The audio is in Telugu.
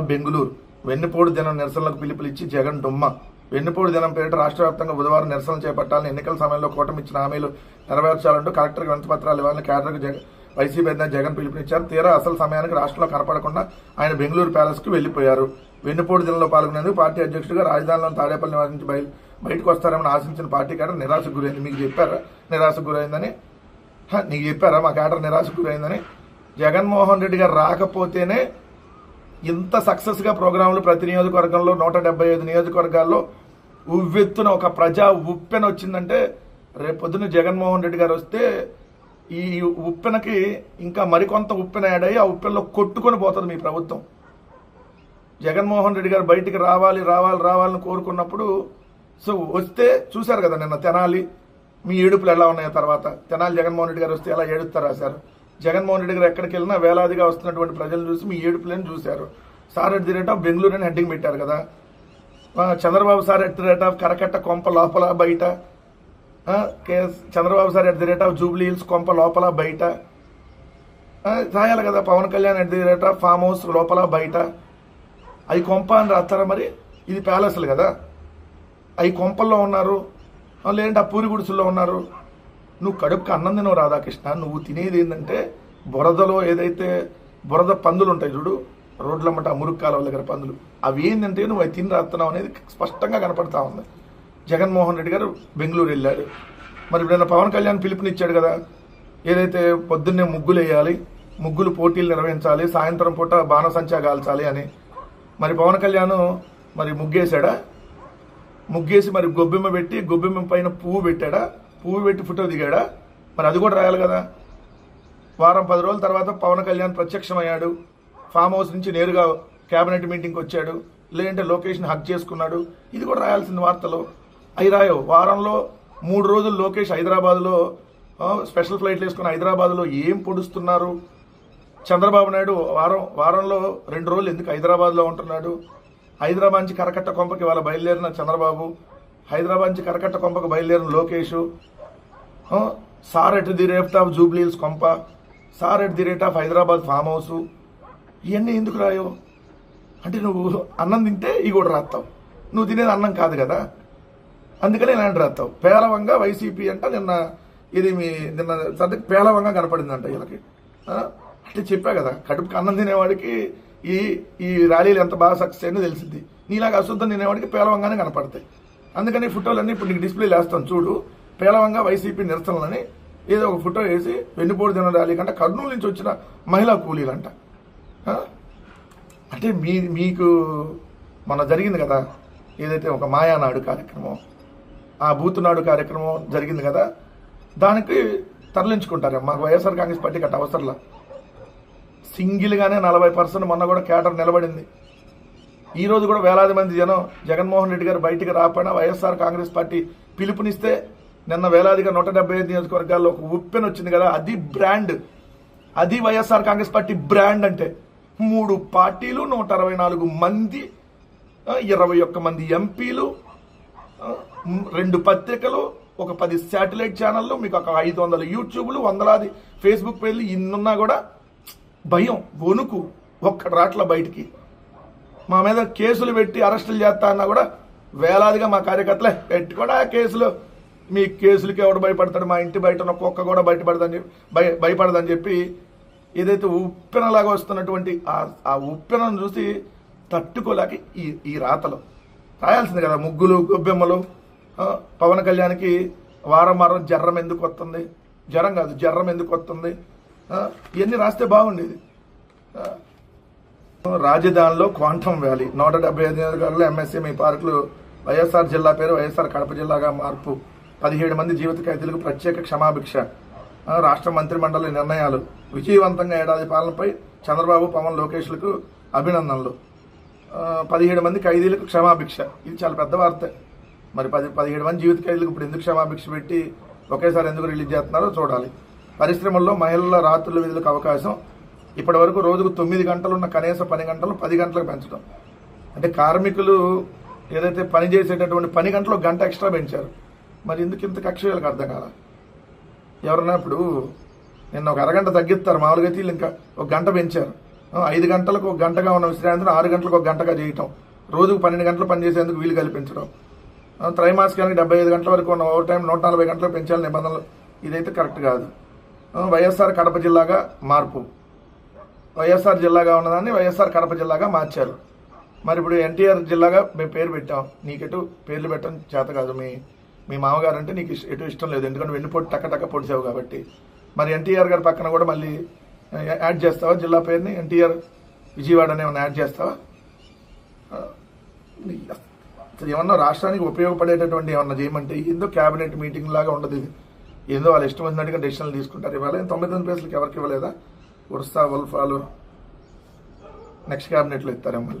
బెంగుళూరు వెన్నుపోటు దినం నిరసనలకు పిలుపునిచ్చి జగన్ డుమ్మ. వెన్నుపోటు దినం పేరిట రాష్ట్ర వ్యాప్తంగా బుధవారం నిరసనలు చేపట్టాలని, ఎన్నికల సమయంలో కూటమి ఇచ్చిన హామీలు నెరవేర్చాలంటూ కలెక్టర్కి వినతిపత్రాలు ఇవ్వాలని కేడర్కు వైసీపీ అధినేత జగన్ పిలుపునిచ్చారు. తీరా అసలు సమయానికి రాష్ట్రంలో కనపడకుండా ఆయన బెంగళూరు ప్యాలెస్ కు వెళ్లిపోయారు. వెన్నుపోటు దినంలో పాల్గొనేందుకు పార్టీ అధ్యక్షుడిగా రాజధానిలోని తాడేపల్లి నివాసించి బయటకు వస్తారని ఆశించిన పార్టీ కేడర్ నిరాశకు గురైంది. మీకు చెప్పారా నిరాశకు గురైందని? నీకు చెప్పారా మా కేడర్ నిరాశకు గురైందని? జగన్మోహన్ రెడ్డి గారు రాకపోతేనే ఇంత సక్సెస్ గా ప్రోగ్రాంలు ప్రతి నియోజకవర్గంలో 175 నియోజకవర్గాల్లో ఉవ్వెత్తున ఒక ప్రజా ఉప్పెన వచ్చిందంటే రేపొద్దున జగన్మోహన్ రెడ్డి గారు వస్తే ఈ ఉప్పెనకి ఇంకా మరికొంత ఉప్పెన యాడ్ అయ్యి ఆ ఉప్పెనలో కొట్టుకొని పోతుంది మీ ప్రభుత్వం. జగన్మోహన్ రెడ్డి గారు బయటికి రావాలని కోరుకున్నప్పుడు సో వస్తే చూశారు కదా నిన్న తెనాలి మీ ఏడుపులు ఎలా ఉన్నాయో. తర్వాత తెనాలి జగన్మోహన్ రెడ్డి గారు వస్తే ఎలా ఏడుస్తారు రాశారు. జగన్మోహన్ రెడ్డి గారు ఎక్కడికి వెళ్ళినా వేలాదిగా వస్తున్నటువంటి ప్రజలను చూసి మీ ఏడుపులను చూశారు. బెంగళూరు అని హెడ్డింగ్ పెట్టారు కదా. చంద్రబాబు సార్ కరకట్ట కొంప లోపల బయట, చంద్రబాబు సార్ జూబ్లీ హిల్స్ కొంప లోపల బయట రాయాలి కదా. పవన్ కళ్యాణ్ ఫామ్ హౌస్ లోపల బయట. అవి కొంప అని రాస్తారా? మరి ఇది ప్యాలెస్లు కదా. అవి కొంపల్లో ఉన్నారు, లేదంటే ఆ పూరి గుడిసుల్లో ఉన్నారు. నువ్వు కడుపుకి అన్నం తినవు రాధాకృష్ణ. నువ్వు తినేది ఏంటంటే బురదలో ఏదైతే బురద పందులు ఉంటాయి చూడు, రోడ్లమ్మట మురుగు కాలువల దగ్గర పందులు, అవి ఏంటంటే నువ్వు అవి తిని రాస్తున్నావు అనేది స్పష్టంగా కనపడతా ఉంది. జగన్మోహన్ రెడ్డి గారు బెంగళూరు వెళ్ళాడు. మరి ఇప్పుడు పవన్ కళ్యాణ్ పిలుపునిచ్చాడు కదా, ఏదైతే పొద్దున్నే ముగ్గులు వేయాలి, ముగ్గులు పోటీలు నిర్వహించాలి, సాయంత్రం పూట బాణసంచా కాల్చాలి అని. మరి పవన్ కళ్యాణ్ మరి ముగ్గేశాడా? ముగ్గేసి మరి గొబ్బెమ్మ పెట్టి గొబ్బెమ్మ పైన పువ్వు పెట్టాడా? పువ్వు పెట్టి ఫోటో దిగాడా? మరి అది కూడా రాయాలి కదా. వారం 10 రోజుల తర్వాత పవన్ కళ్యాణ్ ప్రత్యక్షమయ్యాడు. ఫామ్ హౌస్ నుంచి నేరుగా కేబినెట్ మీటింగ్కి వచ్చాడు, లేదంటే లొకేషన్ హక్ చేసుకున్నాడు. ఇది కూడా రాయాల్సింది వార్తలో. అవి రాయవు. వారంలో 3 రోజులు లోకేష్ హైదరాబాద్లో స్పెషల్ ఫ్లైట్లు వేసుకుని హైదరాబాద్లో ఏం పొడుస్తున్నారు? చంద్రబాబు నాయుడు వారంలో 2 రోజులు ఎందుకు హైదరాబాద్లో ఉంటున్నాడు? హైదరాబాద్ నుంచి కరకట్ట కొంపకి వాళ్ళ బయలుదేరిన చంద్రబాబు, హైదరాబాద్ నుంచి కరకట్ట కొంపకు బయలుదేరిన లోకేష్, జూబ్లీ హిల్స్ కొంప, హైదరాబాద్ ఫామ్ హౌస్, ఇవన్నీ ఎందుకు రాయవు? అంటే నువ్వు అన్నం తింటే ఇవి కూడా రాస్తావు. నువ్వు తినేది అన్నం కాదు కదా, అందుకనే ఇలాంటి రాస్తావు. పేలవంగా వైసీపీ అంట నిన్న పేలవంగా కనపడిందంట వీళ్ళకి. అంటే చెప్పా కదా, కడుపుకి అన్నం తినేవాడికి ఈ ర్యాలీలు ఎంత బాగా సక్సెస్ అయిందో తెలిసింది. నీలాగా అశుద్ధం తినేవాడికి పేలవంగానే కనపడతాయి. అందుకని ఫోటోలన్నీ ఇప్పుడు నీకు డిస్ప్లేలు వేస్తాను చూడు. పేలవంగా వైసీపీ నిరసనలని ఏదో ఒక ఫోటో వేసి వెన్నుపోటు దిన ర్యాలీ కంట కర్నూలు నుంచి వచ్చిన మహిళా కూలీలంట. అంటే మీకు మన జరిగింది కదా ఏదైతే ఒక మాయానాడు కార్యక్రమం, ఆ బూతునాడు కార్యక్రమం జరిగింది కదా, దానికి తరలించుకుంటారు. మాకు వైఎస్ఆర్ కాంగ్రెస్ పార్టీకి అట్ట అవసరంలా. సింగిల్గానే 40% మొన్న కూడా కేడర్ నిలబడింది. ఈ రోజు కూడా వేలాది మంది జనం జగన్మోహన్ రెడ్డి గారు బయటికి రాకపోయినా వైఎస్ఆర్ కాంగ్రెస్ పార్టీ పిలుపునిస్తే నిన్న వేలాదిగా 175 నియోజకవర్గాల్లో ఒక ఉప్పెన వచ్చింది కదా. అది బ్రాండ్, అది వైఎస్ఆర్ కాంగ్రెస్ పార్టీ బ్రాండ్. అంటే 3 పార్టీలు, 164 మంది, 21 మంది ఎంపీలు, 2 పత్రికలు, ఒక 10 శాటిలైట్ ఛానళ్ళు, మీకు ఒక 500 యూట్యూబ్లు, వందలాది ఫేస్బుక్ పేర్లు, ఇన్నున్నా కూడా భయం, వణుకు, ఒక్కటి రాట్ల బయటికి. మా మీద కేసులు పెట్టి అరెస్టులు చేస్తా అన్నా కూడా వేలాదిగా మా కార్యకర్తలే పెట్టుకోడా కేసులు, మీ కేసులకి ఎవడు భయపడతాడు, మా ఇంటి బయట ఉన్న కుక్క కూడా భయపడదని చెప్పి ఏదైతే ఉప్పెనలాగా వస్తున్నటువంటి ఆ ఉప్పెనను చూసి తట్టుకోలేక ఈ రాతలు రాయాల్సింది కదా. ముగ్గులు, గొబ్బెమ్మలు. పవన్ కళ్యాణ్కి వారం జ్వరం ఎందుకు వస్తుంది? జ్వరం కాదు, జ్వరం ఎందుకు వస్తుంది? ఇవన్నీ రాస్తే బాగుండేది. రాజధానిలో క్వాంటమ్ వ్యాలీ 175 నియోజకవర్గాల్లో ఎంఎస్ఎంఈ పార్కులు, వైఎస్ఆర్ జిల్లా పేరు వైఎస్ఆర్ కడప జిల్లాగా మార్పు, 17 మంది జీవిత ఖైదీలకు ప్రత్యేక క్షమాభిక్ష, రాష్ట్ర మంత్రిమండలి నిర్ణయాలు, విజయవంతంగా ఏడాది పాలనపై చంద్రబాబు, పవన్, లోకేష్లకు అభినందనలు, 17 మంది ఖైదీలకు క్షమాభిక్ష. ఇది చాలా పెద్ద వార్త. మరి 17 మంది జీవిత ఖైదీలకు ఇప్పుడు ఎందుకు క్షమాభిక్ష పెట్టి ఒకేసారి ఎందుకు రిలీజ్ చేస్తున్నారో చూడాలి. పరిశ్రమల్లో మహిళల రాత్రుల విధులకు అవకాశం, ఇప్పటి వరకు రోజుకు 9 గంటలున్న కనీస పని గంటలు 10 గంటలకు పెంచడం. అంటే కార్మికులు ఏదైతే పని చేసేటటువంటి పని గంటలు 1 గంట ఎక్స్ట్రా పెంచారు. మరి ఎందుకు ఇంత కక్ష వీళ్ళకి అర్థం కాల. ఎవరన్నా ఇప్పుడు నిన్న ఒక అరగంట తగ్గిస్తారు, మామూలుగా వీళ్ళు ఇంకా 1 గంట పెంచారు. 5 గంటలకు ఒక గంటగా ఉన్న విశ్రాంతిని 6 గంటలకు ఒక గంటగా చేయటం, రోజుకు 12 గంటలు పనిచేసేందుకు వీలు కల్పించడం, త్రైమాసికానికి 75 గంటల వరకు ఉన్న ఓవర్ టైం 140 గంటలు పెంచాలని నిబంధనలు, ఇదైతే కరెక్ట్ కాదు. వైఎస్ఆర్ కడప జిల్లాగా మార్పు, వైఎస్ఆర్ జిల్లాగా ఉన్నదాన్ని వైఎస్ఆర్ కడప జిల్లాగా మార్చారు. మరి ఇప్పుడు ఎన్టీఆర్ జిల్లాగా మేము పేరు పెట్టాం, నీకెటు పేర్లు పెట్టడం చేత కాదు, మీ మామగారు అంటే నీకు ఎటు ఇష్టం లేదు, ఎందుకంటే వెన్నుపోటు టక్క పొడిచావు కాబట్టి. మరి ఎన్టీఆర్ గారి పక్కన కూడా మళ్ళీ యాడ్ చేస్తావా జిల్లా పేరుని? ఎన్టీఆర్ విజయవాడ అనే యాడ్ చేస్తావా? ఏమన్నా రాష్ట్రానికి ఉపయోగపడేటటువంటి ఏమన్నా చేయమంటే ఏందో క్యాబినెట్ మీటింగ్ లాగా ఉండదు ఇది, ఏందో వాళ్ళు ఇష్టం వచ్చినట్టుగా డెసిషన్లు తీసుకుంటారు. ఇవాళ 99 ప్లేస్లకు ఎవరికి ఇవ్వలేదా? ఉర్సా వల్ఫాలు నెక్స్ట్ క్యాబినెట్లో ఇస్తారేమో మళ్ళీ.